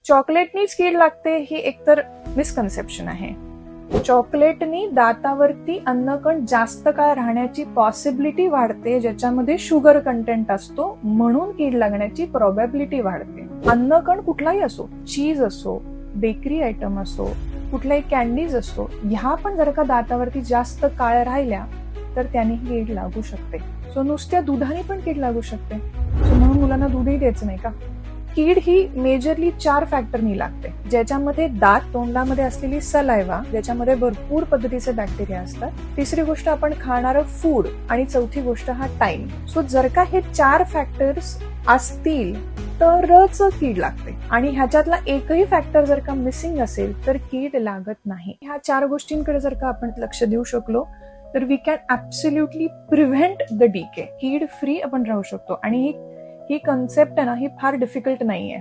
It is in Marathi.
चॉकलेटनीच कीड लागते ही एकतर मिसकन्सेप्शन आहे. चॉकलेटनी दातावरती अन्नकण जास्त काळ राहण्याची पॉसिबिलिटी वाढते, ज्याच्यामध्ये शुगर कंटेंट असतो, म्हणून कीड लागण्याची प्रोबॅबिलिटी वाढते. अन्नकण कुठलाही असो, चीज असो, बेकरी आयटम असो, कुठलाही कॅन्डीज असो, ह्या पण जर का दातावरती जास्त काळ राहिल्या तर त्याने कीड लागू शकते. सो नुसत्या दुधाने पण कीड लागू शकते. सो म्हणून मुलांना दूधही द्यायचं नाही का. कीड ही मेजरली 4 फॅक्टरनी लागते, ज्याच्यामध्ये दात, तोंडामध्ये असलेली सलायवा, ज्याच्यामध्ये भरपूर पद्धतीचे बॅक्टेरिया असतात. तिसरी गोष्ट आपण खाणारं फूड आणि चौथी गोष्ट हा टाइम. सो जर का हे 4 फॅक्टर्स असतील तरच कीड लागते आणि ह्याच्यातला एकही फॅक्टर जर का मिसिंग असेल तर कीड लागत नाही. ह्या 4 गोष्टींकडे जर का आपण लक्ष देऊ शकलो तर we can absolutely prevent the decay. कीड फ्री आपण राहू शकतो आणि ही कन्सेप्ट आहे ना, ही फार डिफिकल्ट नाहीये.